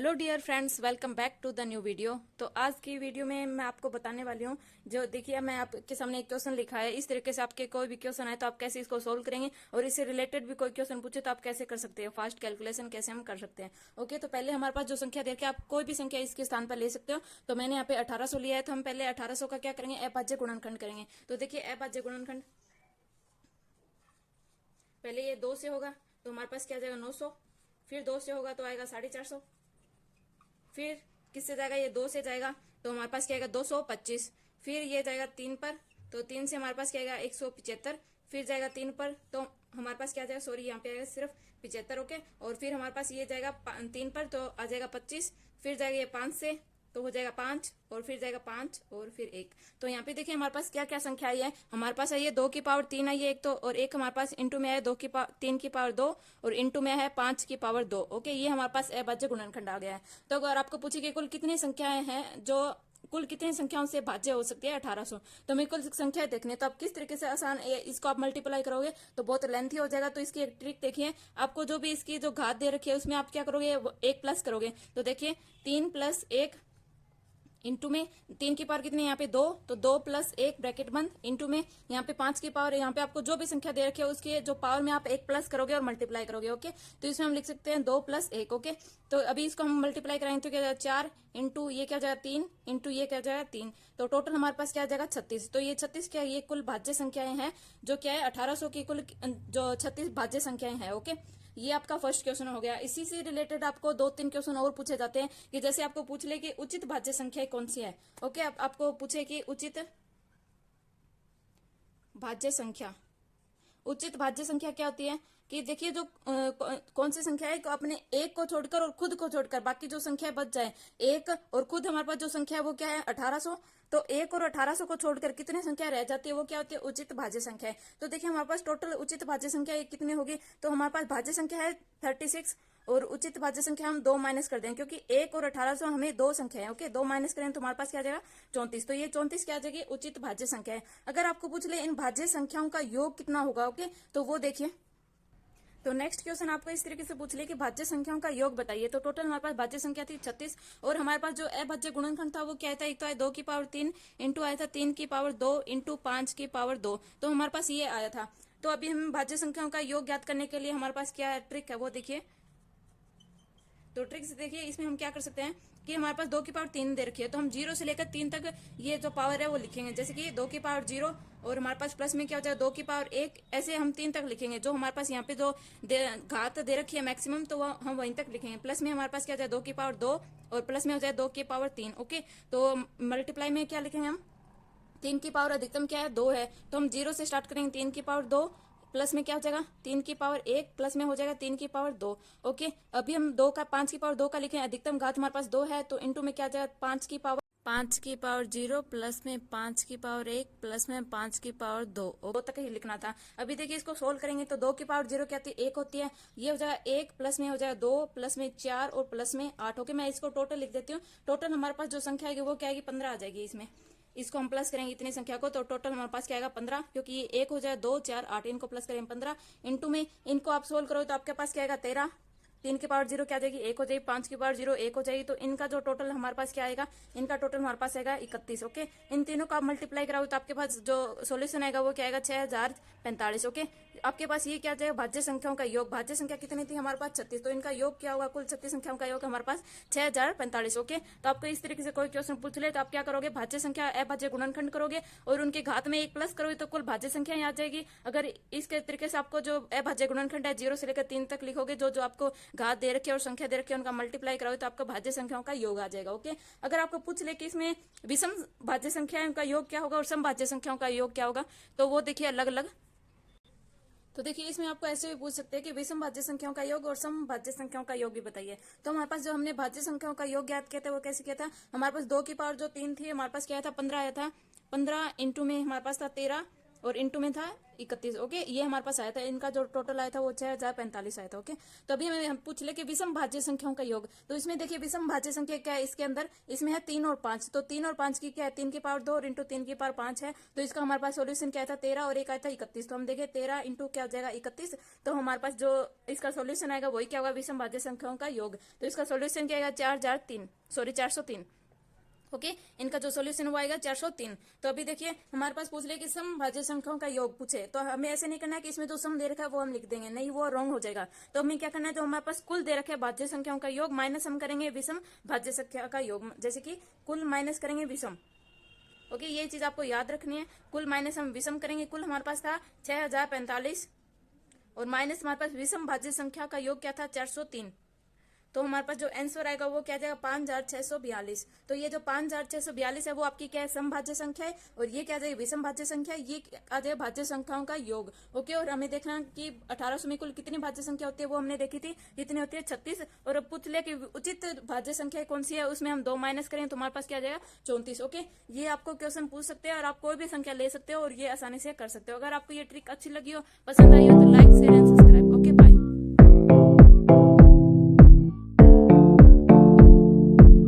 Hello dear friends, welcome back to the new video. तो आज की वीडियो में मैं आपको बताने वाली हूँ, जो देखिए मैं आपके सामने एक क्वेश्चन लिखा है। इस तरीके से आपके कोई भी क्वेश्चन आए तो आप कैसे इसको सोल्व करेंगे, और इससे रिलेटेड भी कोई क्वेश्चन पूछे तो आप कैसे कर सकते हैं, फास्ट कैलकुलेशन कैसे हम कर सकते हैं। ओके, तो पहले हमारे पास जो संख्या दे रखी है, आप कोई भी संख्या इसके स्थान पर ले सकते हो। तो मैंने यहाँ पे 1800 लिया है, तो हम पहले 1800 का क्या करेंगे, अभाज्य गुणनखंड करेंगे। तो देखिए अभाज्य गुणनखंड पहले ये 2 से होगा तो हमारे पास क्या जाएगा 900, फिर 2 से होगा तो आएगा 450, फिर किससे जाएगा, ये 2 से जाएगा तो हमारे पास क्या आएगा 225, फिर ये जाएगा 3 पर तो 3 से हमारे पास क्या आएगा 175, फिर जाएगा 3 पर तो हमारे पास क्या जाएगा, सॉरी यहाँ पे आएगा सिर्फ 75। ओके, और फिर हमारे पास ये जाएगा 3 पर तो आ जाएगा 25, फिर जाएगा ये 5 से तो हो जाएगा 5, और फिर जाएगा 5 और फिर 1। तो यहाँ पे देखिए हमारे पास क्या क्या संख्या आई है। हमारे पास आई है 2 की पावर 3 आई है एक तो, और एक हमारे पास इंटू में है 3 की पावर 2 और इंटू में है 5 की पावर 2। ओके, ये हमारे पास अभाज्य गुणनखंड आ गया है। तो अगर आपको पूछे कि कुल कितनी संख्याएं हैं, जो कुल कितनी संख्याओं से भाज्य हो सकती है 1800, तो हमें कुल संख्या देखने, तो आप किस तरीके से आसान इसको आप मल्टीप्लाई करोगे तो बहुत लेंथी हो जाएगा। तो इसकी एक ट्रिक देखिए, आपको जो भी इसकी जो घात दे रखी है उसमें आप क्या करोगे, 1 प्लस करोगे। तो देखिए 3 + 1 इंटू में 3 की पावर कितनी है यहाँ पे 2, तो 2 + 1 ब्रैकेट बंद, इंटू में यहाँ पे 5 की पावर है। यहाँ पे आपको जो भी संख्या दे रखी है उसके जो पावर में आप 1 प्लस करोगे और मल्टीप्लाई करोगे। ओके, तो इसमें हम लिख सकते हैं 2 + 1। ओके, तो अभी इसको हम मल्टीप्लाई कराएंगे तो क्या जाएगा 4 इंटू ये क्या जाएगा 3 इंटू ये क्या जाएगा 3, तो टोटल हमारे पास क्या जाएगा 36। तो ये 36 क्या है, ये कुल भाज्य संख्याएं हैं, जो क्या है 1800 की कुल जो 36 भाज्य संख्याएं हैं। ओके, ये आपका फर्स्ट क्वेश्चन हो गया। इसी से रिलेटेड आपको 2-3 क्वेश्चन और पूछे जाते हैं, कि जैसे आपको पूछ ले कि उचित भाज्य संख्या कौन सी है। ओके, आपको पूछे कि उचित भाज्य संख्या, उचित भाज्य संख्या क्या होती है, कि देखिए जो कौन सी संख्या है, अपने एक को छोड़कर और खुद को छोड़कर बाकी जो संख्या बच जाए, एक और खुद हमारे पास जो संख्या है वो क्या है 1800, तो 1 और 1800 को छोड़कर कितनी संख्या रह जाती है वो क्या होती है उचित भाज्य संख्या है। तो देखिए हमारे पास टोटल उचित भाज्य संख्या कितनी होगी, तो हमारे पास भाज्य संख्या है 36 और उचित भाज्य संख्या हम 2 माइनस कर देंगे, क्योंकि 1 और 1800 हमें 2 संख्या है। ओके, 2 माइनस करें तो हमारे पास क्या आ जाएगा 34, तो ये 34 क्या आ जाएगी उचित भाज्य संख्या है। अगर आपको पूछ ले इन भाज्य संख्याओं का योग कितना होगा, ओके, तो वो देखिए, तो नेक्स्ट क्वेश्चन आपको इस तरीके से पूछ ले कि भाज्य संख्याओं का योग बताइए। तो टोटल हमारे पास भाज्य संख्या थी 36, और हमारे पास जो अभाज्य गुणनखंड था वो क्या था, एक तो आया 2 की पावर 3 इंटू आया था 3 की पावर 2 इंटू 5 की पावर 2, तो हमारे पास ये आया था। तो अभी हम भाज्य संख्याओं का योग ज्ञात करने के लिए हमारे पास क्या ट्रिक है वो देखिए। तो ट्रिक से देखिए, इसमें हम क्या कर सकते हैं कि हमारे पास 2 की पावर 3 दे रखी है, तो हम 0 से लेकर 3 तक ये जो पावर है वो लिखेंगे। जैसे कि 2 की पावर 0, और हमारे पास प्लस में क्या हो जाएगा 2 की पावर 1, ऐसे हम 3 तक लिखेंगे। जो हमारे पास यहाँ पे जो घात दे रखी है मैक्सिमम, तो वो हम वहीं तक लिखेंगे। प्लस में हमारे पास क्या हो जाए 2 की पावर 2, और प्लस में हो जाए 2 की पावर 3। ओके, तो मल्टीप्लाई में क्या लिखेंगे हम, 3 की पावर अधिकतम क्या है 2 है, तो हम 0 से स्टार्ट करेंगे। 3 की पावर 2 प्लस में क्या हो जाएगा 3 की पावर 1, प्लस में हो जाएगा 3 की पावर 2। ओके, अभी हम 5 की पावर 2 का लिखें, अधिकतम घात हमारे पास 2 है, तो इंटू में क्या जाएगा 5 की पावर 0 प्लस में 5 की पावर 1 प्लस में 5 की पावर 2 तक ही लिखना था। अभी देखिए इसको सोल्व करेंगे तो 2 की पावर 0 क्या होती है 1 होती है, ये हो जाएगा 1 प्लस में हो जाएगा 2 प्लस में 4 और प्लस में 8। ओके, मैं इसको टोटल लिख देती हूँ। टोटल हमारे पास जो संख्या आएगी वो क्या आएगी 15 आ जाएगी। इसमें इसको हम प्लस करेंगे इतनी संख्या को, तो टोटल हमारे पास क्या आएगा 15, क्योंकि ये 1 हो जाए 2 4 8, इनको प्लस करेंगे 15 इंटू में इनको आप सोल्व करो तो आपके पास क्या आएगा 13। 3 की पावर 0 क्या आ जाएगी 1 हो जाएगी, 5 की पावर 0 1 हो जाएगी, तो इनका जो टोटल हमारे पास क्या आएगा, इनका टोटल हमारे पास आएगा 31। ओके, इन तीनों का आप मल्टीप्लाई कराओ तो आपके पास जो सोल्यूशन आएगा वो क्या आएगा 6045। ओके, आपके पास ये क्या जाएगा भाज्य संख्याओं का योग। भाज्य संख्या कितनी थी हमारे पास 36, तो इनका योग क्या होगा, कुल 36 संख्याओं का योग हमारे पास 6045। ओके, तो आपको इस तरीके से कोई क्वेश्चन पूछ ले तो आप क्या करोगे, भाज्य संख्या अभाज्य गुणनखंड करोगे और उनके घात में 1 प्लस करोगे तो कुल भाज्य संख्या आ जाएगी। अगर इसके तरीके से आपको जो अभाज्य गुणनखंड है 0 से लेकर 3 तक लिखोगे, जो जो आपको घात दे रखे और संख्या दे रखी है उनका मल्टीप्लाई करोगे तो आपको भाज्य संख्याओं का योग आ जाएगा। ओके, अगर आपको पूछ ले कि इसमें विषम भाज्य संख्याओं का योग क्या होगा और सम भाज्य संख्याओं का योग क्या होगा, तो वो देखिए अलग अलग। तो देखिए इसमें आपको ऐसे भी पूछ सकते हैं कि विषम भाज्य संख्याओं का योग और सम भाज्य संख्याओं का योग भी बताइए। तो हमारे पास जो हमने भाज्य संख्याओं का योग ज्ञात किया था वो कैसे किया था, हमारे पास 2 की पावर जो 3 थी हमारे पास क्या था 15 आया था, 15 इंटू में हमारे पास था 13, और इनटू में था 31। ओके, ये हमारे पास आया था, इनका जो टोटल आया था वो 6045 आया था। ओके, तो अभी हम पूछ ले कि विषम भाज्य संख्याओं का योग। तो इसमें देखिए विषम भाज्य संख्या क्या है, इसके अंदर इसमें है 3 और 5। तो 3 और 5 की क्या है, 3 की पावर 2 और इंटू 3 की पावर 5 है। तो इसका हमारे पास सोल्यूशन क्या था, 13 और एक आया था 31। तो हम देखें 13 इंटू क्या हो जाएगा 31। तो हमारे पास जो इसका सोल्यूशन आएगा वही क्या होगा, विषम भाज्य संख्याओं का योग। तो इसका सोल्यूशन क्या आएगा, 403। ओके, इनका जो सॉल्यूशन हुआ आएगा 403। तो अभी देखिए हमारे पास पूछ ले कि सम भाज्य संख्याओं का योग पूछे, तो हमें ऐसे नहीं करना है कि इसमें जो सम दे रखा है वो हम लिख देंगे, नहीं, वो रॉन्ग हो जाएगा। तो हमें क्या करना है, जो हमारे पास कुल दे रखे भाज्य संख्याओं का योग माइनस हम करेंगे विषम भाज्य संख्या का योग, जैसे कि कुल माइनस करेंगे विषम। ओके, ये चीज आपको याद रखनी है, कुल माइनस हम विषम करेंगे। कुल हमारे पास था 6045 और माइनस हमारे पास विषम भाज्य संख्या का योग क्या था 403। तो हमारे पास जो आंसर आएगा वो क्या जाएगा 5642। तो ये जो 5642 है वो आपकी क्या है, समभाज्य संख्या है, और ये क्या जाएगी विषम भाज्य संख्या है, ये आ जाएगा भाज्य संख्याओं का योग। ओके, और हमें देखना कि 1800 में कुल कितनी भाज्य संख्या होती है वो हमने देखी थी, कितनी होती है 36। और अब पूछ लिया कि उचित भाज्य संख्या कौन सी है, उसमें हम 2 माइनस करें तो हमारे पास क्या आ जाएगा 34। ओके, ये आपको क्वेश्चन पूछ सकते हैं और आप कोई भी संख्या ले सकते हो और ये आसानी से कर सकते हो। अगर आपको ये ट्रिक अच्छी लगी हो, पसंद आई हो तो लाइक शेयर